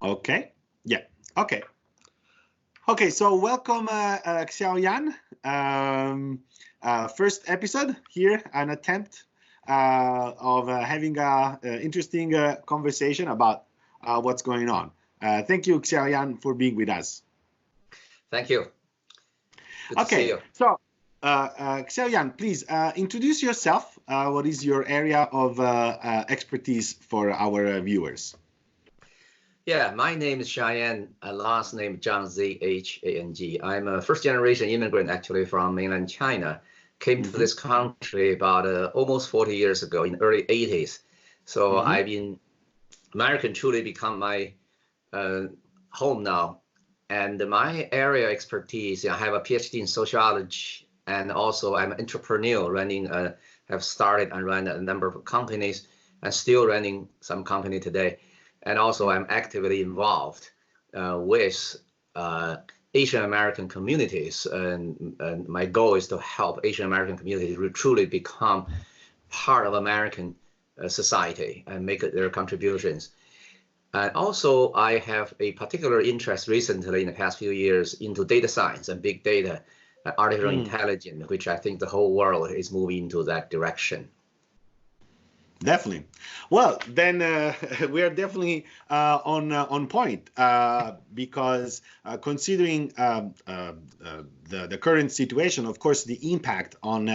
Okay. Yeah. Okay. Okay. So welcome, Xiaoyan. First episode here, an attempt of having a interesting conversation about what's going on. Thank you, Xiaoyan, for being with us. Thank you. Good to see you. So Xiaoyan, please introduce yourself. What is your area of expertise for our viewers? Yeah, my name is Xiaoyan, last name Zhang, Z-H-A-N-G. I'm a first-generation immigrant, actually, from mainland China. Came to this country about almost 40 years ago, in the early 80s. So I've been American, truly become my home now. And my area expertise, I have a PhD in sociology, and also I'm an entrepreneur running, have started and run a number of companies, and still running some company today. And also I'm actively involved with Asian American communities. And my goal is to help Asian American communities truly become part of American society and make their contributions. And also I have a particular interest recently in the past few years into data science and big data, artificial intelligence, which I think the whole world is moving into that direction. Definitely. Well, then we are definitely on point because considering the current situation, of course, the impact on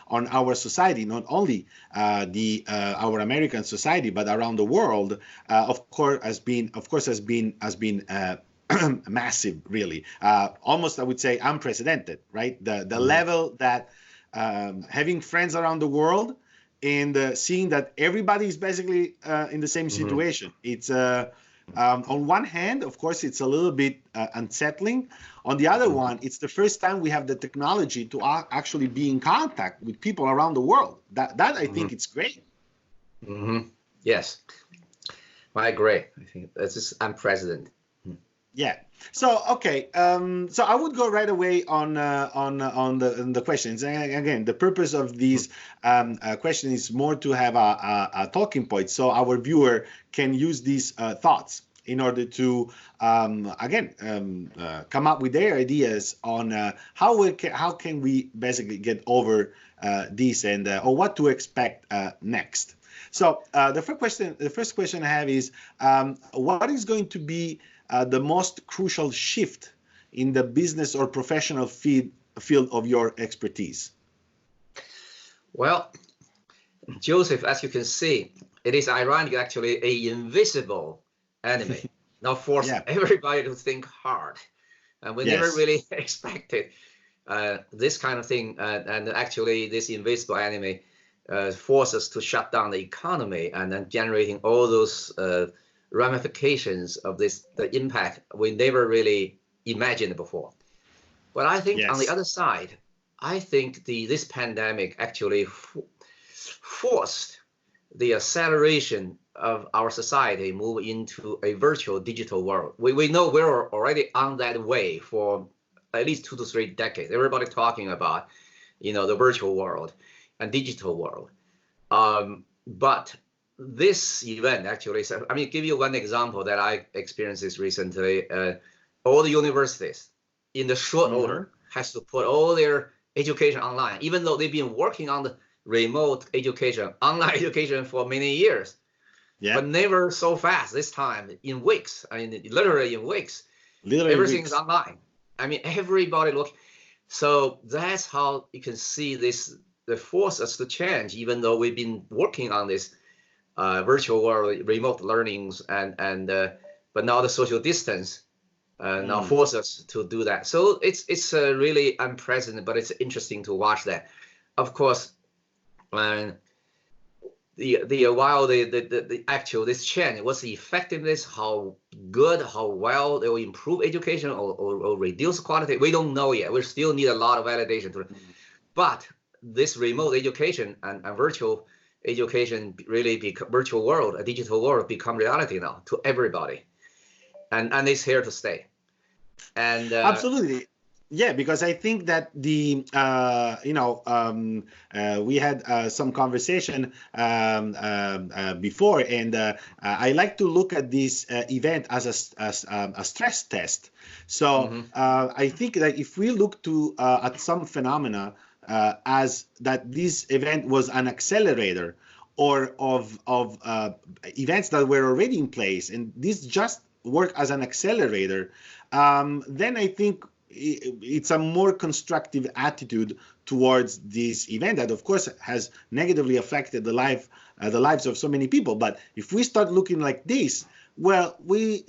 our society, not only our American society, but around the world, of course, has been massive, really, almost I would say unprecedented, right? The level that having friends around the world. And seeing that everybody is basically in the same situation. It's on one hand, of course, it's a little bit unsettling. On the other one, it's the first time we have the technology to actually be in contact with people around the world. That I think it's great. Yes, I agree. I think this is unprecedented. Yeah. So okay. So I would go right away on the questions. And again, the purpose of these question is more to have a talking point, so our viewer can use these thoughts in order to come up with their ideas on how can we basically get over this and or what to expect next. So the first question I have is what is going to be the most crucial shift in the business or professional field of your expertise? Well, Joseph, as you can see, it is ironic, actually, an invisible enemy. Now force everybody to think hard. And we never really expected this kind of thing. And actually, this invisible enemy forces us to shut down the economy and then generating all those ramifications of the impact we never really imagined before. But I think on the other side, I think this pandemic actually forced the acceleration of our society move into a virtual digital world. We know we're already on that way for at least 2 to 3 decades. Everybody talking about, the virtual world and digital world. But this event actually, give you one example that I experienced this recently. All the universities in the short order has to put all their education online, even though they've been working on the remote education, online education for many years, but never so fast this time, in weeks. Literally in weeks, everything's online. Everybody look. So that's how you can see this, the force us to change, even though we've been working on this virtual world, remote learnings, but now the social distance now force us to do that. So it's really unprecedented, but it's interesting to watch that. Of course, while the actual this change, what's the effectiveness, how good, how well they will improve education or reduce quality, we don't know yet. We still need a lot of validation to. But this remote education and virtual education really virtual world, a digital world, become reality now to everybody, and it's here to stay. And absolutely. Yeah, because I think that we had some conversation before, and I like to look at this event as a stress test. So Hmm. I think that if we look to at some phenomena as that this event was an accelerator or of events that were already in place, and this just work as an accelerator, then I think it's a more constructive attitude towards this event that of course has negatively affected the lives of so many people. But if we start looking like this, well, we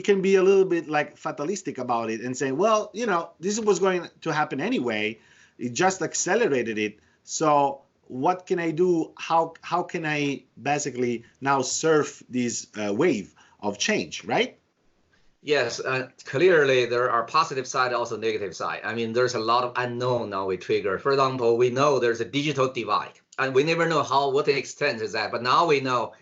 can be a little bit like fatalistic about it and say, well, this was going to happen anyway. It just accelerated it. So what can I do? How can I basically now surf this wave of change, right? Yes, clearly there are positive side, also negative side. I mean, there's a lot of unknown now we trigger. For example, we know there's a digital divide, and we never know what the extent is that. But now we know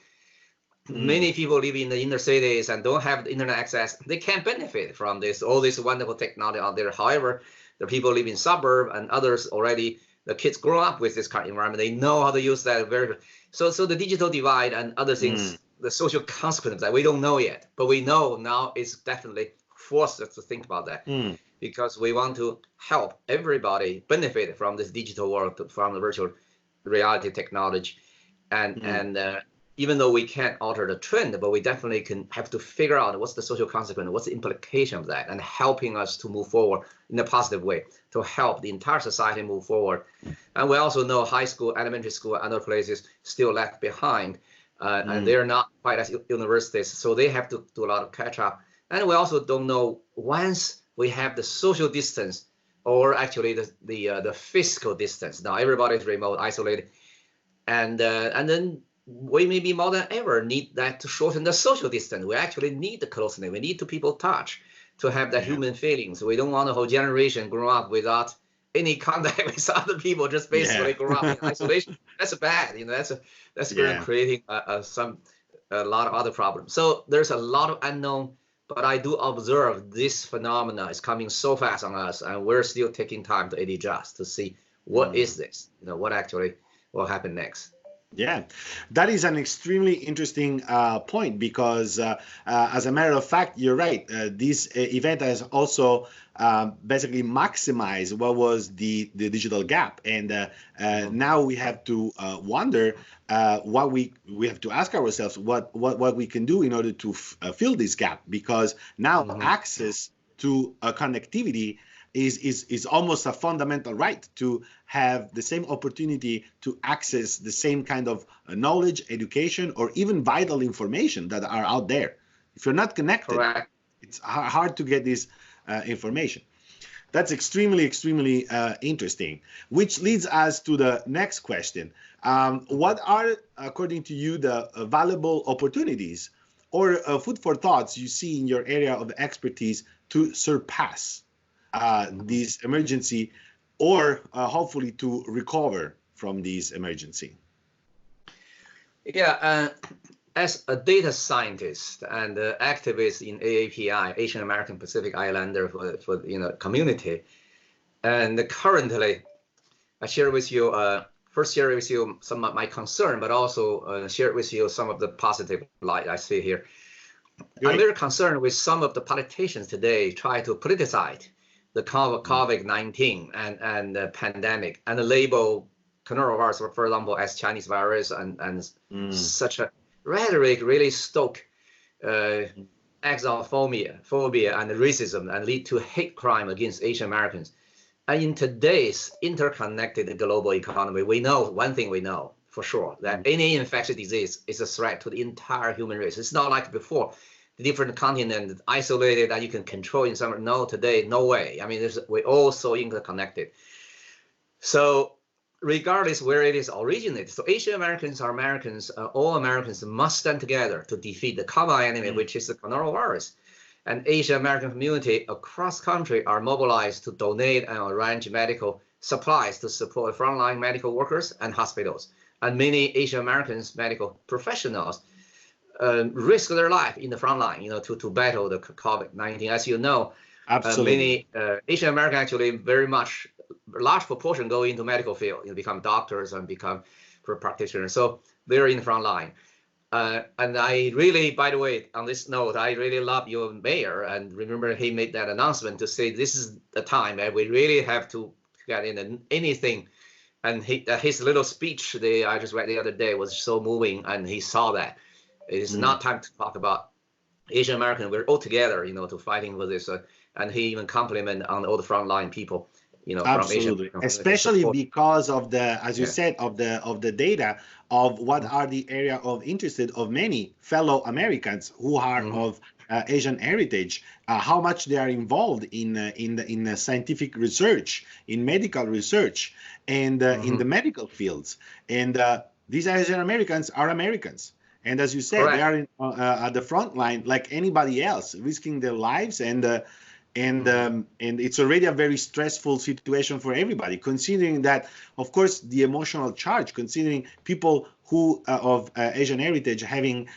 Mm, many people live in the inner cities and don't have internet access. They can't benefit from all this wonderful technology out there. However, the people live in suburb and others already, the kids grow up with this kind of environment. They know how to use that very. So the digital divide and other mm, things, the social consequences that we don't know yet, but we know now is definitely forced us to think about that, mm, because we want to help everybody benefit from this digital world, from the virtual reality technology, and mm, even though we can't alter the trend, but we definitely can have to figure out what's the social consequence, what's the implication of that, and helping us to move forward in a positive way to help the entire society move forward. And we also know high school, elementary school, and other places still left behind, and mm, they're not quite as universities, so they have to do a lot of catch up. And we also don't know, once we have the social distance, or actually the physical distance. Now everybody's remote, isolated, and then we maybe more than ever need that to shorten the social distance. We actually need the closeness. We need to people touch to have that yeah, human feeling. So we don't want the whole generation grow up without any contact with other people, just yeah, basically grow up in isolation. That's bad. That's going to yeah. creating a lot of other problems. So there's a lot of unknown, but I do observe this phenomena is coming so fast on us, and we're still taking time to adjust to see what Mm. is this, what actually will happen next. Yeah, that is an extremely interesting point because, as a matter of fact, you're right. This event has also basically maximized what was the digital gap, and Mhm. now we have to wonder what we have to ask ourselves what we can do in order to fill this gap, because now Mhm. access to connectivity is almost a fundamental right to have the same opportunity to access the same kind of knowledge, education, or even vital information that are out there. If you're not connected, Correct. it's hard to get this information. That's extremely interesting, which leads us to the next question. Mhm. What are, according to you, the valuable opportunities or food for thoughts you see in your area of expertise to surpass Mhm. this emergency, or hopefully to recover from this emergency? Yeah, as a data scientist and activist in AAPI, Asian American Pacific Islander for community, and currently I share with you first share with you some of my concern, but also share with you some of the positive light I see here. I'm Great. very concerned with some of the politicians today try to politicize the Mm, COVID-19 and the pandemic and label coronavirus, for example, as Chinese virus, and mm, such a rhetoric really stoke uh, mm, phobia and racism and lead to hate crime against Asian Americans. And in today's interconnected global economy, we know one thing we know for sure, that mm, any infectious disease is a threat to the entire human race. It's not like before, the different continents isolated that you can control in some. No, today, no way. I mean, we're all so interconnected. So regardless where it is originated, so Asian Americans are Americans, all Americans must stand together to defeat the common enemy, mm, which is the coronavirus. And Asian American community across country are mobilized to donate and arrange medical supplies to support frontline medical workers and hospitals. And many Asian Americans medical professionals risk their life in the front line, to battle the COVID-19. As you know, Absolutely. Many Asian American actually very much large proportion go into medical field, become doctors and become practitioners. So they're in the front line. And I really, by the way, on this note, I really love your mayor. And remember, he made that announcement to say this is the time that we really have to get in anything. And his little speech I just read the other day was so moving, and he saw that it is not time to talk about Asian American. We're all together, to fighting for this. And he even complimented on all the frontline people, from Asian. Absolutely, especially because of the, as you said, of the data of what are the area of interest of many fellow Americans who are of Asian heritage, how much they are involved in the scientific research, in medical research, and in the medical fields. And these Asian Americans are Americans. And as you said, Correct. they are at the front line like anybody else, risking their lives, and it's already a very stressful situation for everybody, considering that, of course, the emotional charge, considering people who of Asian heritage having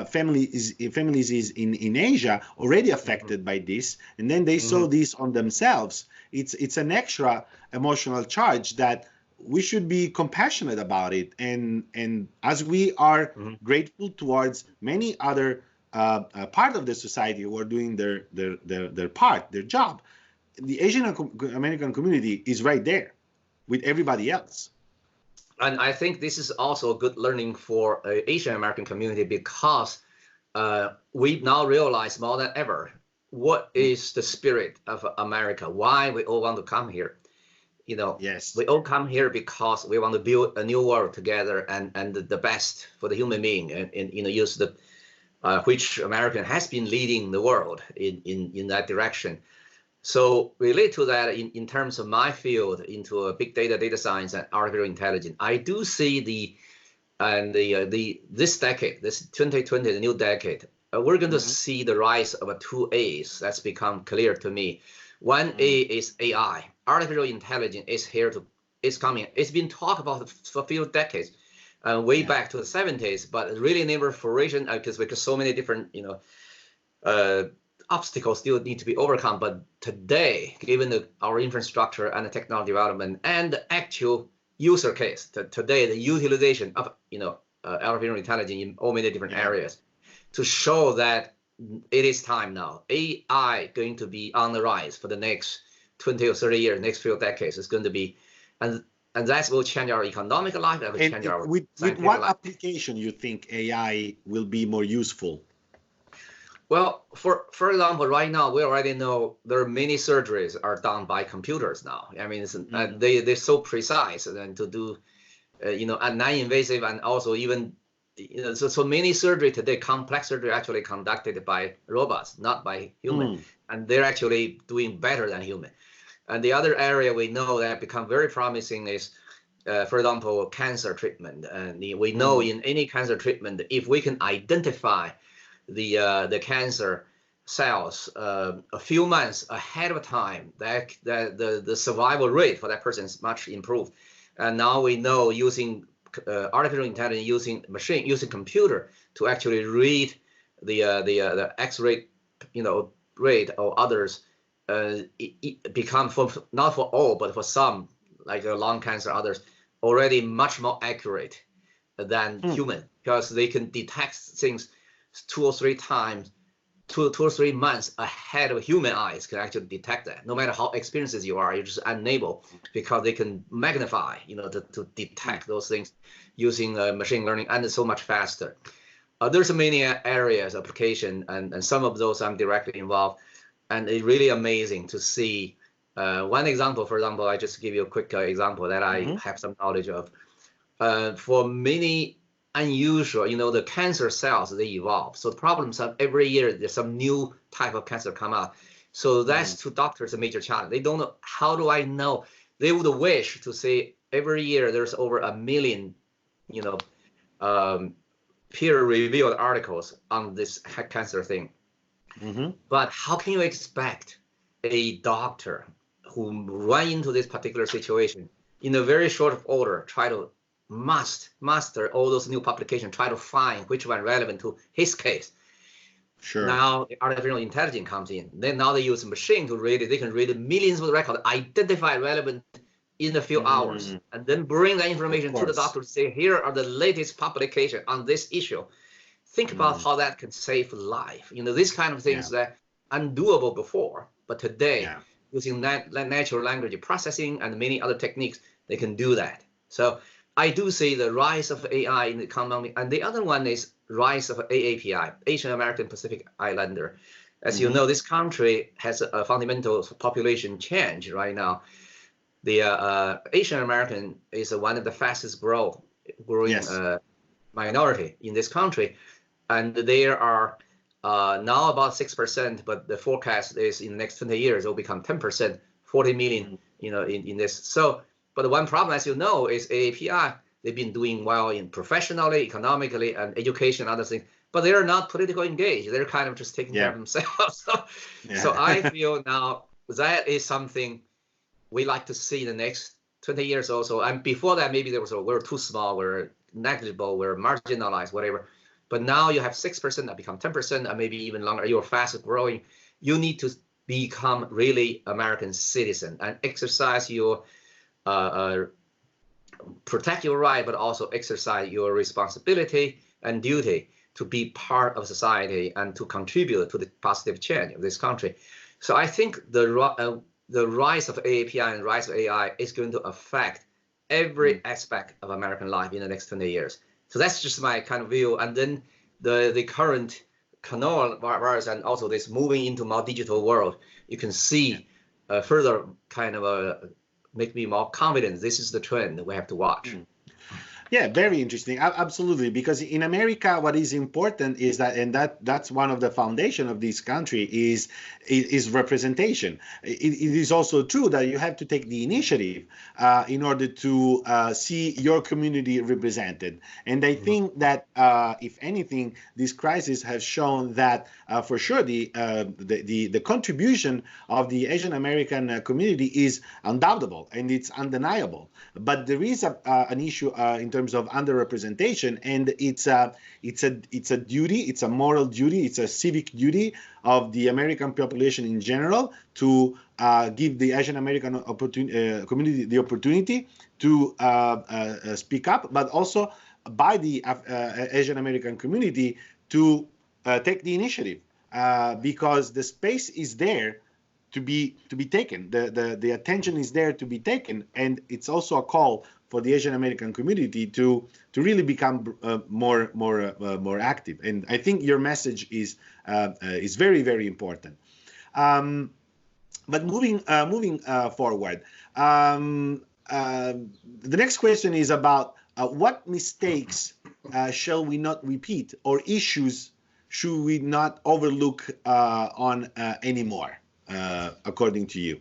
families in Asia already affected by this, and then they saw this on themselves. It's an extra emotional charge that we should be compassionate about it, and as we are grateful towards many other part of the society who are doing their part, their job, the Asian American community is right there with everybody else. And I think this is also a good learning for Asian American community, because we now realize more than ever what is the spirit of America, why we all want to come here. Yes, we all come here because we want to build a new world together, and the best for the human being, and use the which American has been leading the world in that direction. So relate to that in terms of my field into a big data science and artificial intelligence, I do see this decade, this 2020, the new decade, we're going to see the rise of two A's. That's become clear to me. One A is AI. Artificial intelligence is coming. It's been talked about for a few decades. Way back to the 70s, but really never fruition, because so many different obstacles still need to be overcome. But today, given our infrastructure and the technology development and the actual user case, today the utilization of artificial intelligence in all many different areas, to show that it is time now. AI going to be on the rise for the next 20 or 30 years, next few decades. It's going to be, and that will change our economic life. That will change our with what application you think AI will be more useful? Well, for example, right now we already know there are many surgeries are done by computers now. I mean, they're so precise, and to do, and non-invasive, and also even, so many surgery today, complex surgery actually conducted by robots, not by human, and they're actually doing better than human. And the other area we know that become very promising is, for example, cancer treatment. And we know in any cancer treatment, if we can identify the cancer cells a few months ahead of time, that the survival rate for that person is much improved. And now we know using artificial intelligence, using computer to actually read the X-ray rate or others. It become not for all, but for some, like lung cancer, others, already much more accurate than human, because they can detect things 2 or 3 times, 2 or 3 months ahead of human eyes can actually detect that. No matter how experienced you are, you're just unable, because they can magnify, to detect those things using machine learning, and it's so much faster. There's many areas, application, and some of those I'm directly involved. And it's really amazing to see. One example, for example, I just give you a quick example that I have some knowledge of. For many unusual, the cancer cells, they evolve. So the problems of every year, there's some new type of cancer come out. So that's to doctors a major challenge. They don't know, how do I know? They would wish to say every year there's over 1 million, peer-reviewed articles on this cancer thing. But how can you expect a doctor who run into this particular situation in a very short order, try to master all those new publications, try to find which one relevant to his case? Sure. Now artificial intelligence comes in. Then now they use machine to read it. They can read millions of records, identify relevant in a few hours, and then bring that information to the doctor to say, here are the latest publication on this issue. Think about how that can save life. You know, these kind of things that undoable before, but today using natural language processing and many other techniques, they can do that. So I do see the rise of AI in the economy, and the other one is rise of AAPI, Asian American Pacific Islander. As you know, this country has a fundamental population change right now. The Asian American is one of the fastest growing minority in this country, and there are now about 6%, but the forecast is in the next 20 years it will become 10%, 40 million, you know, in this. So, but the one problem, as you know, is AAPI. They've been doing well in professionally, economically, and education, other things, but they're not politically engaged. They're kind of just taking care of themselves. So I feel now that is something we like to see in the next 20 years also. And before that, maybe there was we're too small, we're negligible, we're marginalized, whatever. But now you have 6% that become 10%, and maybe even longer. You're fast growing. You need to become really American citizen and exercise your protect your right, but also exercise your responsibility and duty to be part of society and to contribute to the positive change of this country. So I think the rise of AAPI and rise of AI is going to affect every aspect of American life in the next 20 years. So that's just my kind of view. And then the current coronavirus and also this moving into more digital world, you can see further kind of make me more confident. This is the trend that we have to watch. Yeah, very interesting. Absolutely, because in America, what is important is that, and that's one of the foundation of this country is representation. It is also true that you have to take the initiative in order to see your community represented. And I think that if anything, this crisis has shown that for sure the contribution of the Asian American community is undoubtable and it's undeniable. But there is an issue in terms of underrepresentation, and it's a duty, it's a moral duty, it's a civic duty of the American population in general to give the Asian American community the opportunity to speak up, but also by the Asian American community to take the initiative because the space is there to be taken, the attention is there to be taken, and it's also a call for the Asian American community to really become more active. And I think your message is very, very important. But moving forward, the next question is about what mistakes shall we not repeat, or issues should we not overlook on anymore, according to you?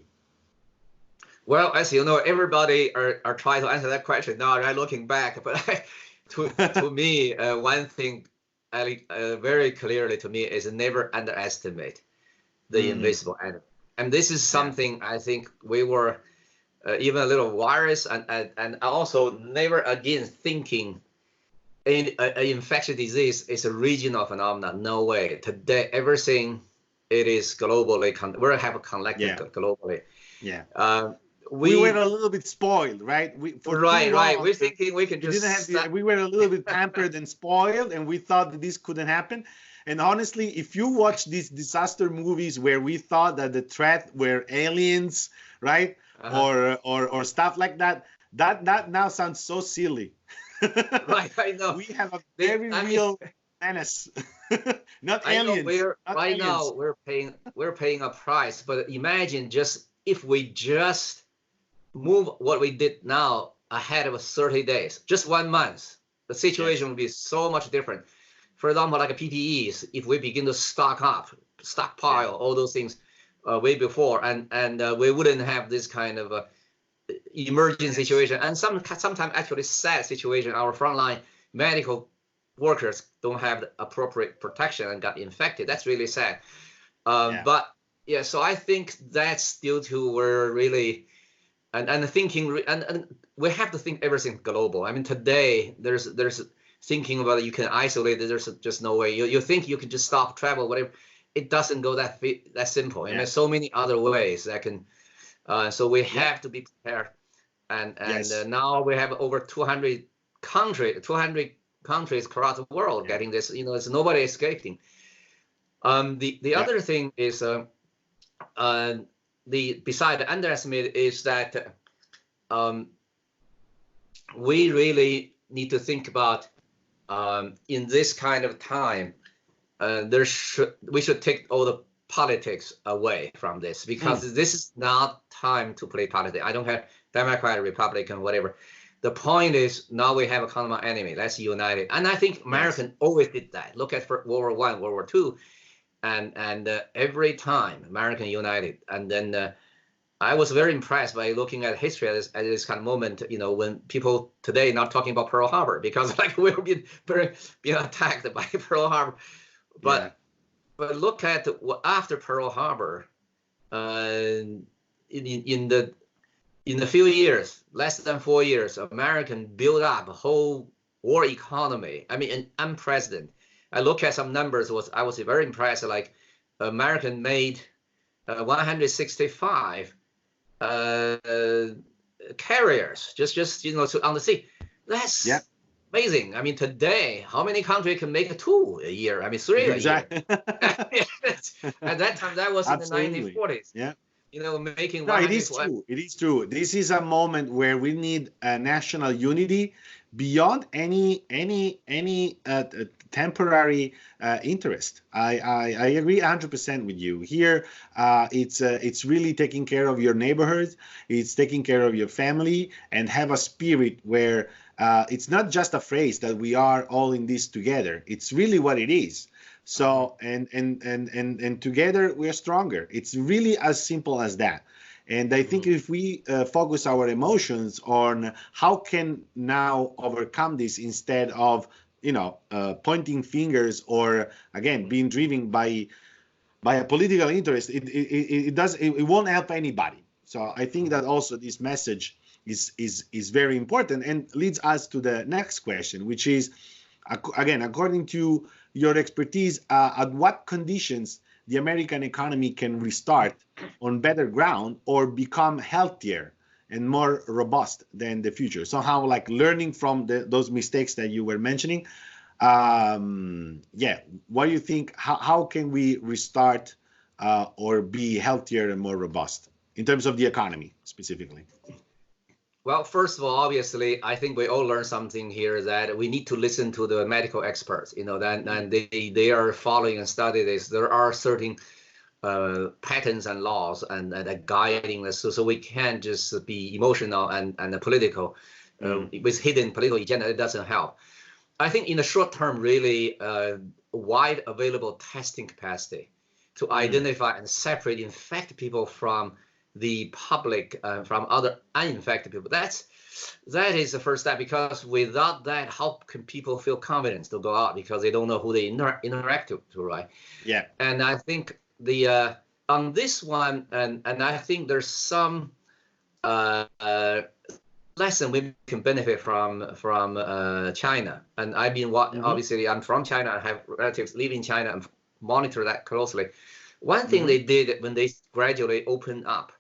Well, as you know, everybody are trying to answer that question now, right? Looking back, but to me, one thing very clearly to me is never underestimate the invisible enemy. And this is something I think we were even a little wise, and also never again thinking an infectious disease is a regional phenomenon. No way. Today, everything it is globally. We have collected globally. Yeah. We were a little bit spoiled, right? Right. We're thinking we can just. We were a little bit pampered and spoiled, and we thought that this couldn't happen. And honestly, if you watch these disaster movies where we thought that the threat were aliens, right, or stuff like that, that now sounds so silly. Right, I know. We have a very real menace. Not aliens. Right now we're paying a price, but imagine just if we just move what we did now ahead of 30 days, just 1 month, the situation would be so much different. For example, like PPEs, if we begin to stockpile all those things way before, and we wouldn't have this kind of emerging situation, and sometimes actually sad situation. Our frontline medical workers don't have the appropriate protection and got infected. That's really sad. But yeah, so I think that's due to we're really and thinking, and we have to think everything global. I mean, today there's thinking about it, you can isolate it. There's just no way. You think you can just stop travel, whatever. It doesn't go that simple. And there's so many other ways that can. So we have to be prepared. And now we have over 200 countries across the world getting this. You know, it's nobody escaping. The other thing is beside the underestimate is that we really need to think about in this kind of time, we should take all the politics away from this, because this is not time to play politics. I don't have Democrat, Republican, whatever. The point is now we have a common enemy. Let's unite it. And I think Americans always did that. Look at World War I, World War II, and every time American united. And then I was very impressed by looking at history at this kind of moment. You know, when people today not talking about Pearl Harbor, because like we're being attacked by Pearl Harbor, but look at after Pearl Harbor, in the few years, less than 4 years, American built up a whole war economy. I mean, unprecedented. I look at some numbers. I was very impressed. Like American made 165 carriers just on the sea. That's amazing. I mean, today, how many countries can make 2 a year? I mean, 3 a year. At that time, that was in the 1940s. Yeah. You know, making. No, it is true. It is true. This is a moment where we need national unity beyond any temporary interest. I agree 100% with you. Here, it's really taking care of your neighborhood. It's taking care of your family, and have a spirit where it's not just a phrase that we are all in this together. It's really what it is. So and together we're stronger. It's really as simple as that. And I think if we focus our emotions on how can now overcome this, instead of pointing fingers, or again being driven by a political interest, it won't help anybody. So I think that also this message is very important, and leads us to the next question, which is, again, according to your expertise, at what conditions the American economy can restart on better ground or become healthier and more robust than the future? Somehow, like learning from those mistakes that you were mentioning. What do you think? How can we restart or be healthier and more robust in terms of the economy specifically? Well, first of all, obviously, I think we all learned something here, that we need to listen to the medical experts. You know, and they are following and study this. There are certain patterns and laws and guiding us, so we can't just be emotional and political with hidden political agenda. It doesn't help. I think in the short term, really, wide available testing capacity to identify and separate infected people from the public, from other uninfected people. That is the first step, because without that, how can people feel confidence to go out, because they don't know who they interact to, right? Yeah. And I think on this one, and I think there's some lesson we can benefit from China. And I've been obviously I'm from China. I have relatives live in China and monitor that closely. One thing they did when they gradually opened up,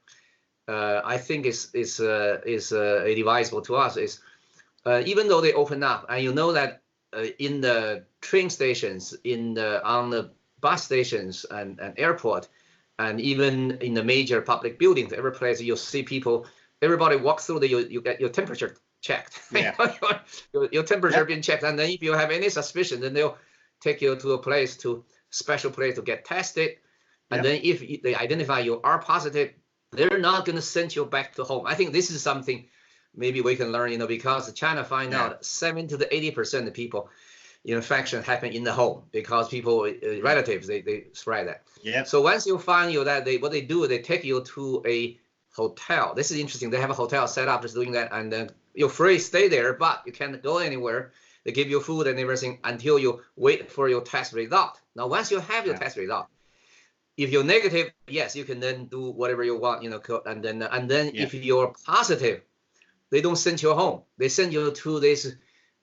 I think is advisable to us, is even though they open up, and you know that in the train stations, on the bus stations and airport, and even in the major public buildings, every place you'll see people, everybody walks through, you get your temperature checked. Yeah. your temperature being checked, and then if you have any suspicion, then they'll take you to a special place to get tested. And then if they identify you are positive, they're not going to send you back to home. I think this is something maybe we can learn, because China find out 70 to 80% of people infection happen in the home, because people, relatives, they spread that. Yeah. So once you find that, what they do, they take you to a hotel. This is interesting. They have a hotel set up just doing that, and then you're free stay there, but you can't go anywhere. They give you food and everything until you wait for your test result. Now, once you have your test result, if you're negative, yes, you can then do whatever you want, and then if you're positive, they don't send you home. They send you to this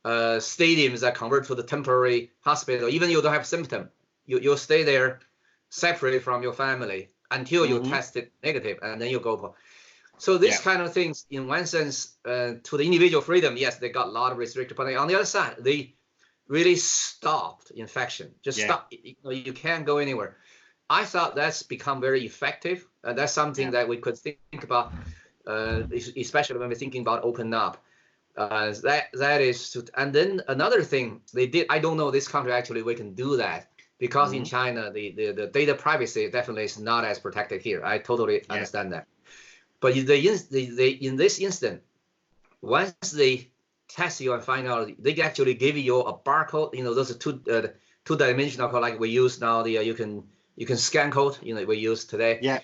stadiums that convert to the temporary hospital. Even you don't have symptom, you'll stay there separate from your family until you test it negative, and then you go. So these kind of things, in one sense, to the individual freedom, yes, they got a lot of restrictions. But on the other side, they really stopped infection. Just stop. You can't go anywhere. I thought that's become very effective, and that's something that we could think about, especially when we're thinking about open up. That is, and then another thing they did. I don't know this country actually we can do that, because in China the data privacy definitely is not as protected here. I totally understand that. But in this instant, once they test you and find out, they actually give you a barcode. Those are two-dimensional code like we use now. You can scan code. We use today. Yeah.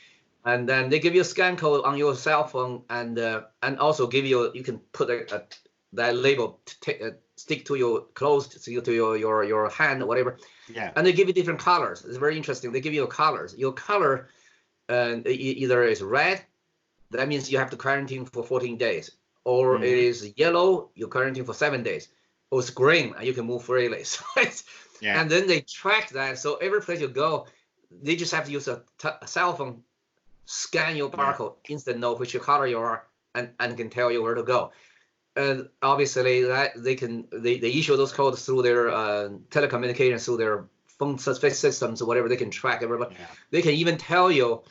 And then they give you a scan code on your cell phone, and also give you can put that label stick to your clothes, to your hand or whatever. Yeah. And they give you different colors. It's very interesting. They give you colors. Your color either is red. That means you have to quarantine for 14 days. Or it is yellow, you quarantine for 7 days. Or it's green, and you can move freely. So and then they track that. So every place you go, they just have to use a cell phone, scan your barcode, instant know which color you are, and can tell you where to go. And obviously that they issue those codes through their telecommunications, through their phone systems or whatever. They can track everybody. They can even tell you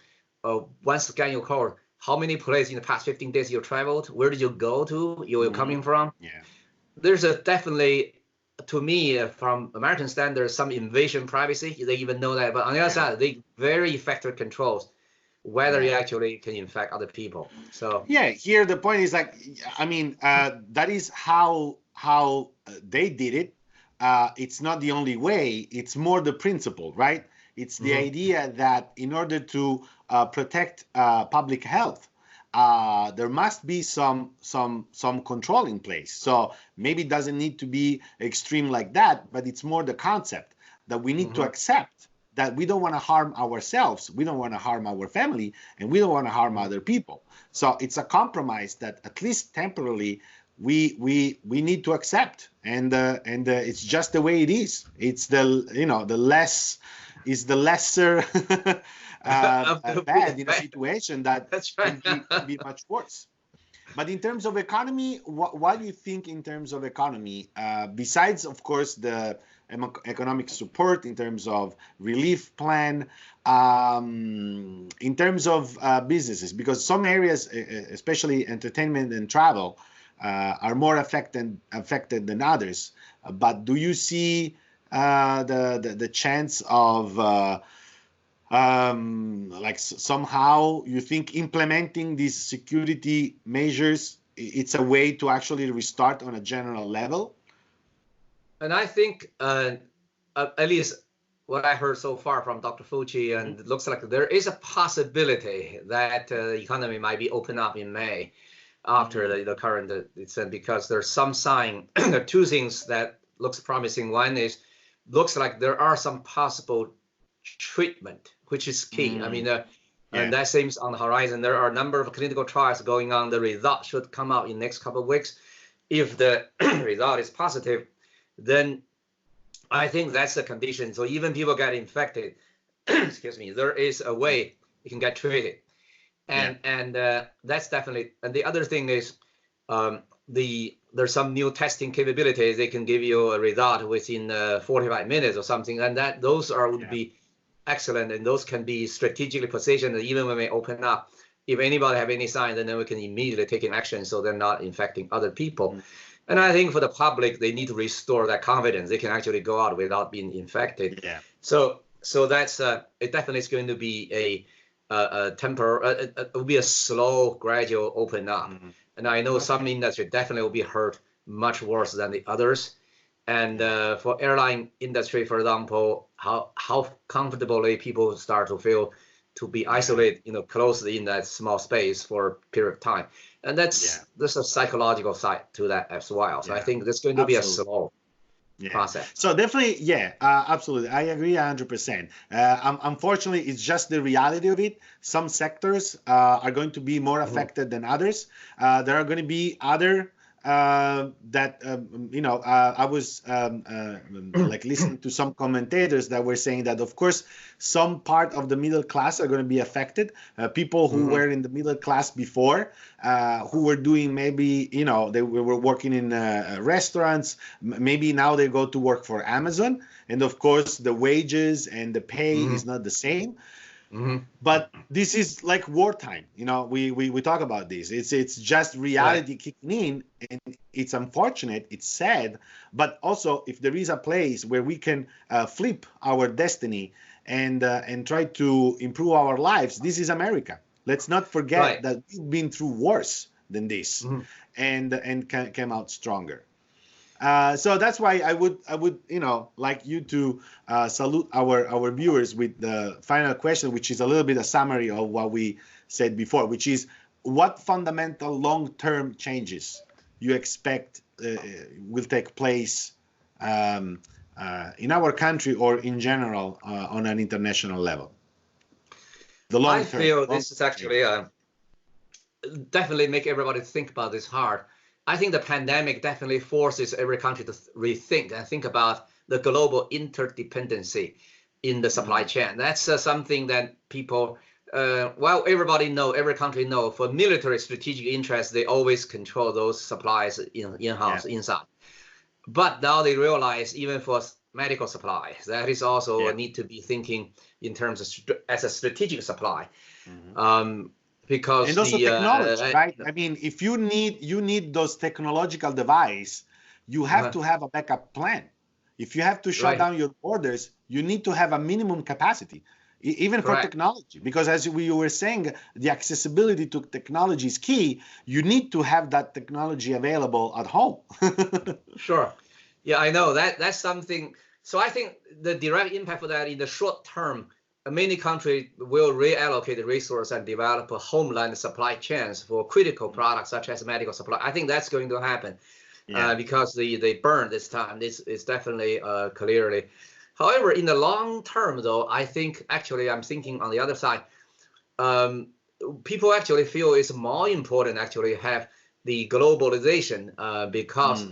once scan your code, how many places in the past 15 days you traveled, where did you go to, you're coming from. There's definitely, to me, from American standards, some invasion privacy. They even know that. But on the other side, they very effective controls whether you actually can infect other people. So here the point is like, I mean, that is how they did it. It's not the only way. It's more the principle, right? It's the idea that in order to protect public health, there must be some control in place. So maybe it doesn't need to be extreme like that, but it's more the concept that we need to accept that we don't want to harm ourselves, we don't want to harm our family, and we don't want to harm other people. So it's a compromise that at least temporarily we need to accept, and it's just the way it is. It's the lesser bad in a situation that can be much worse. But in terms of economy, what do you think in terms of economy? Besides, of course, the economic support, in terms of relief plan, in terms of businesses, because some areas, especially entertainment and travel, are more affected than others. But do you see the chance of like somehow you think implementing these security measures, it's a way to actually restart on a general level? And I think at least what I heard so far from Dr. Fucci, and it looks like there is a possibility that the economy might be open up in May after the current, because there's some sign. There are two things that looks promising. One is looks like there are some possible treatment, which is key. I mean, and that seems on the horizon. There are a number of clinical trials going on. The result should come out in the next couple of weeks. If the result is positive, then I think that's the condition. So even people get infected, excuse me, there is a way you can get treated. And that's definitely. And the other thing is there's some new testing capabilities. They can give you a result within 45 minutes or something, and those would be excellent, and those can be strategically positioned. Even when we open up, if anybody have any sign, then we can immediately take an action so they're not infecting other people. And I think for the public, they need to restore that confidence. They can actually go out without being infected. So that's it. Definitely is going to be a temporary. It will be a slow, gradual open up. And I know some industry definitely will be hurt much worse than the others. And for airline industry, for example, how comfortably people start to feel to be isolated, closed in that small space for a period of time. And there's a psychological side to that as well. So I think there's going to be a slow process. So definitely, absolutely. I agree 100%. Unfortunately, it's just the reality of it. Some sectors are going to be more affected than others. There are going to be other that I was like listening to some commentators that were saying that, of course, some part of the middle class are going to be affected. People who were in the middle class before, who were doing maybe, they were working in restaurants. Maybe now they go to work for Amazon, and of course the wages and the pay is not the same. But this is like wartime. We talk about this. It's just reality kicking in, and it's unfortunate, it's sad, but also if there is a place where we can flip our destiny and try to improve our lives, this is America. Let's not forget that we've been through worse than this, and came out stronger. So that's why I would like you to salute our viewers with the final question, which is a little bit a summary of what we said before, which is what fundamental long-term changes you expect will take place in our country or in general on an international level. The long term. I feel this is actually definitely make everybody think about this hard. I think the pandemic definitely forces every country to rethink and think about the global interdependency in the supply chain. That's something that people, every country know, for military strategic interests, they always control those supplies in-house, inside. But now they realize even for medical supplies, that is also a need to be thinking in terms of as a strategic supply. Because and also technology, right? I mean, if you need those technological devices, you have to have a backup plan. If you have to shut down your borders, you need to have a minimum capacity, even for technology. Because as we were saying, the accessibility to technology is key. You need to have that technology available at home. Sure. Yeah, I know that's something. So I think the direct impact for that in the short term, many countries will reallocate the resource and develop a homeland supply chains for critical products such as medical supply. I think that's going to happen because they burn this time. This is definitely clearly. However, in the long term, though, I think actually I'm thinking on the other side, people actually feel it's more important actually have the globalization because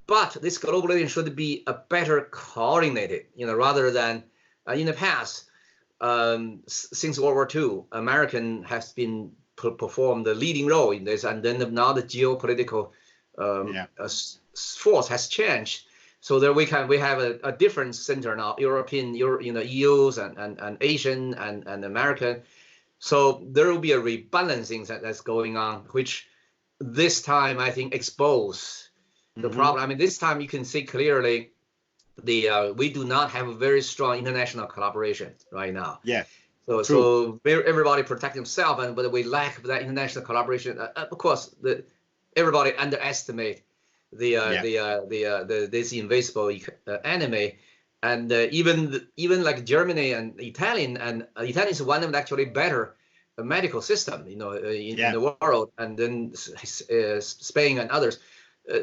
but this globalization should be a better coordinated, rather than in the past, since World War II, American has been performed the leading role in this, and then now the geopolitical force has changed, so that we have a different center now, European, EUs and Asian and American. So there will be a rebalancing that's going on, which this time I think expose the problem. I mean, this time you can see clearly we do not have a very strong international collaboration right now. Yeah. So everybody protect themselves, but we lack that international collaboration. Of course, everybody underestimate this invisible enemy, and even like Germany and Italian is one of the actually better medical system in the world, and then Spain and others,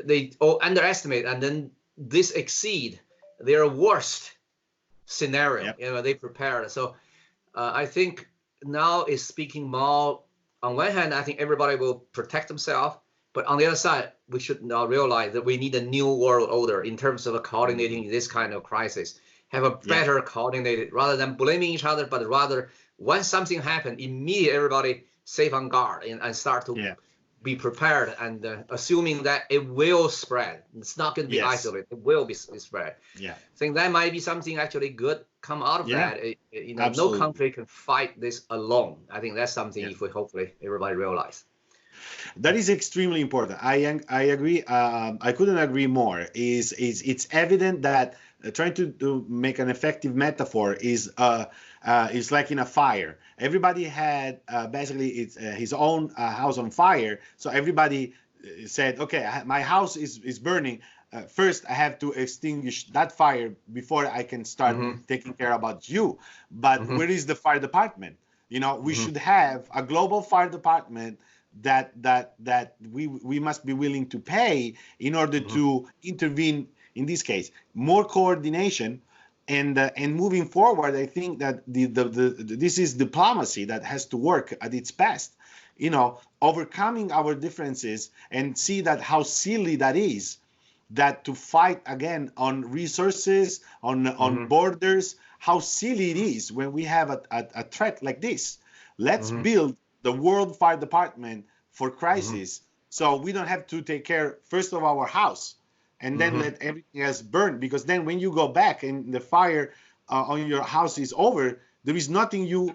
they all underestimate, and then this exceed their worst scenario. They prepared. So I think now is speaking more. On one hand, I think everybody will protect themselves, but on the other side, we should now realize that we need a new world order in terms of coordinating this kind of crisis. Have a better coordinated, rather than blaming each other, but rather when something happens, immediately everybody safe on guard and start to be prepared, and assuming that it will spread. It's not going to be isolated. It will be spread. I think that might be something actually good come out of that. No country can fight this alone. I think that's something if we hopefully everybody realize. That is extremely important. I agree. I couldn't agree more. It's evident that trying to make an effective metaphor is like in a fire. Everybody had basically his own house on fire. So everybody said, okay, my house is burning. First, I have to extinguish that fire before I can start taking care about you. But where is the fire department? We should have a global fire department that we must be willing to pay in order to intervene. In this case, more coordination And moving forward, I think that this is diplomacy that has to work at its best. Overcoming our differences and see that how silly that is, that to fight again on resources, on borders, how silly it is when we have a threat like this. Let's build the World Fire Department for crisis, so we don't have to take care first of our house and then let everything else burn. Because then when you go back and the fire on your house is over, there is nothing you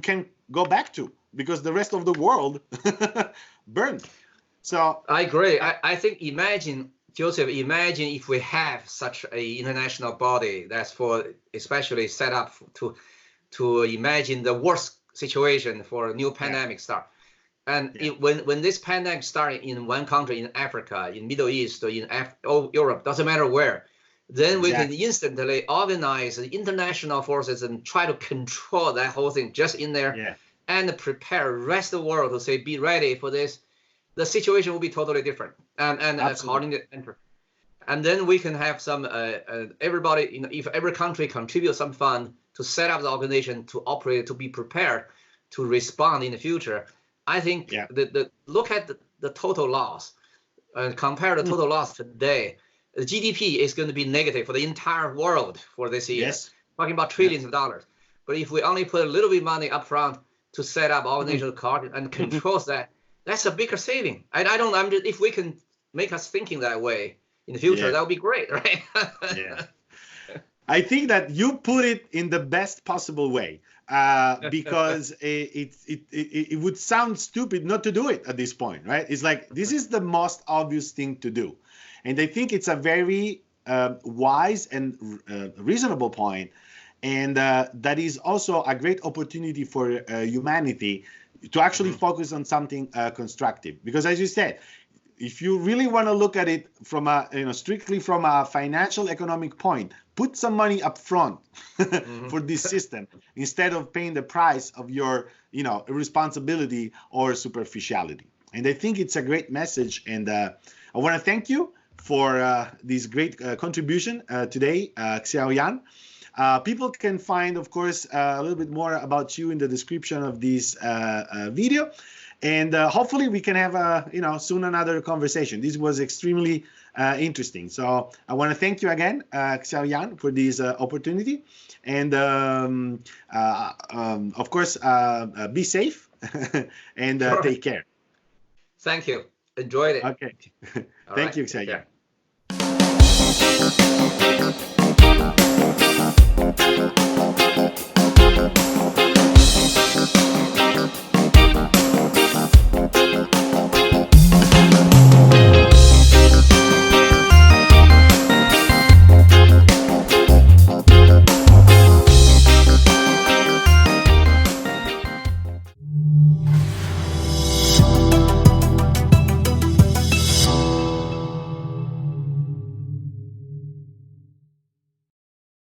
can go back to, because the rest of the world burned. So I agree. I think Joseph, imagine if we have such a international body that's especially set up to imagine the worst situation for a new pandemic start. And when this pandemic started in one country in Africa, in Middle East, or in Europe, doesn't matter where, then we can instantly organize the international forces and try to control that whole thing just in there, and prepare the rest of the world to say, be ready for this. The situation will be totally different. And according to, and then we can have some everybody, if every country contributes some fund to set up the organization to operate, to be prepared to respond in the future. I think look at the total loss, compare the total loss today. The GDP is going to be negative for the entire world for this year. Talking about trillions of dollars. But if we only put a little bit of money up front to set up organizational card and controls that, that's a bigger saving. If we can make us thinking that way in the future, that would be great, right? I think that you put it in the best possible way, because it would sound stupid not to do it at this point, right? It's like, this is the most obvious thing to do. And I think it's a very wise and reasonable point. And that is also a great opportunity for humanity to actually focus on something constructive. Because as you said, if you really want to look at it from strictly from a financial economic point, put some money up front for this system instead of paying the price of your irresponsibility or superficiality. And I think it's a great message. And I want to thank you for this great contribution today, Xiaoyan. People can find, of course, a little bit more about you in the description of this video. And hopefully we can have soon another conversation. This was extremely interesting. So I want to thank you again, Xiaoyan, for this opportunity. And of course, be safe and take care. Thank you. Enjoyed it. Okay. Thank you, Xiaoyan.